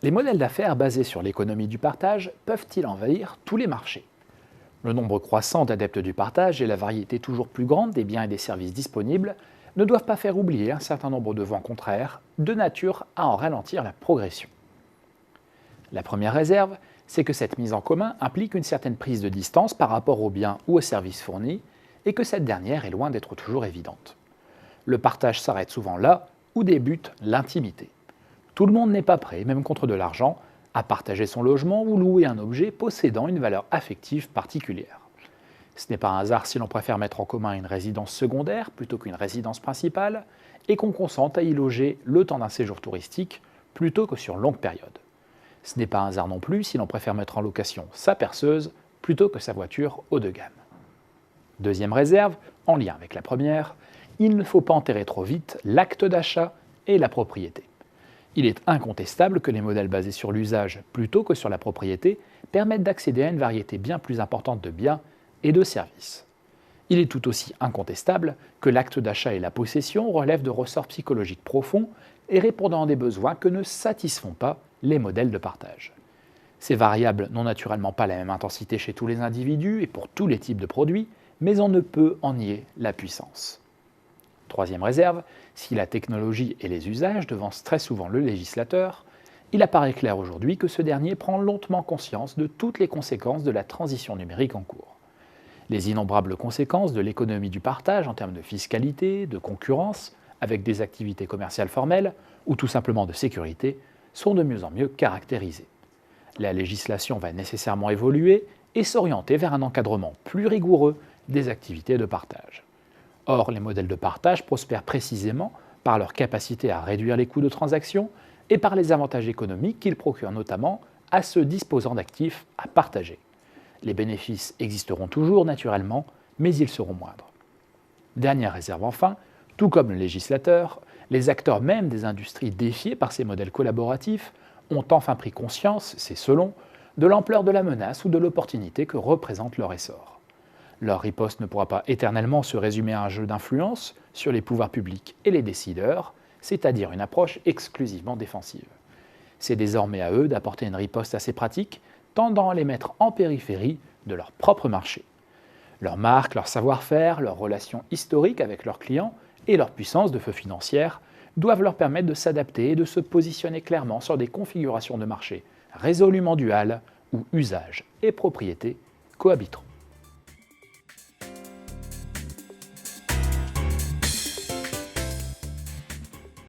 Les modèles d'affaires basés sur l'économie du partage peuvent-ils envahir tous les marchés? Le nombre croissant d'adeptes du partage et la variété toujours plus grande des biens et des services disponibles ne doivent pas faire oublier un certain nombre de vents contraires, de nature à en ralentir la progression. La première réserve, c'est que cette mise en commun implique une certaine prise de distance par rapport aux biens ou aux services fournis, et que cette dernière est loin d'être toujours évidente. Le partage s'arrête souvent là où débute l'intimité. Tout le monde n'est pas prêt, même contre de l'argent, à partager son logement ou louer un objet possédant une valeur affective particulière. Ce n'est pas un hasard si l'on préfère mettre en commun une résidence secondaire plutôt qu'une résidence principale et qu'on consente à y loger le temps d'un séjour touristique plutôt que sur longue période. Ce n'est pas un hasard non plus si l'on préfère mettre en location sa perceuse plutôt que sa voiture haut de gamme. Deuxième réserve, en lien avec la première, il ne faut pas enterrer trop vite l'acte d'achat et la propriété. Il est incontestable que les modèles basés sur l'usage plutôt que sur la propriété permettent d'accéder à une variété bien plus importante de biens et de services. Il est tout aussi incontestable que l'acte d'achat et la possession relèvent de ressorts psychologiques profonds et répondant à des besoins que ne satisfont pas les modèles de partage. Ces variables n'ont naturellement pas la même intensité chez tous les individus et pour tous les types de produits, mais on ne peut en nier la puissance. Troisième réserve, si la technologie et les usages devancent très souvent le législateur, il apparaît clair aujourd'hui que ce dernier prend lentement conscience de toutes les conséquences de la transition numérique en cours. Les innombrables conséquences de l'économie du partage en termes de fiscalité, de concurrence, avec des activités commerciales formelles ou tout simplement de sécurité, sont de mieux en mieux caractérisées. La législation va nécessairement évoluer et s'orienter vers un encadrement plus rigoureux des activités de partage. Or, les modèles de partage prospèrent précisément par leur capacité à réduire les coûts de transaction et par les avantages économiques qu'ils procurent notamment à ceux disposant d'actifs à partager. Les bénéfices existeront toujours naturellement, mais ils seront moindres. Dernière réserve enfin, tout comme le législateur, les acteurs même des industries défiés par ces modèles collaboratifs ont enfin pris conscience, c'est selon, de l'ampleur de la menace ou de l'opportunité que représente leur essor. Leur riposte ne pourra pas éternellement se résumer à un jeu d'influence sur les pouvoirs publics et les décideurs, c'est-à-dire une approche exclusivement défensive. C'est désormais à eux d'apporter une riposte à ces pratiques, tendant à les mettre en périphérie de leur propre marché. Leur marque, leur savoir-faire, leurs relations historiques avec leurs clients et leur puissance de feu financière doivent leur permettre de s'adapter et de se positionner clairement sur des configurations de marché résolument duales où usage et propriété cohabiteront.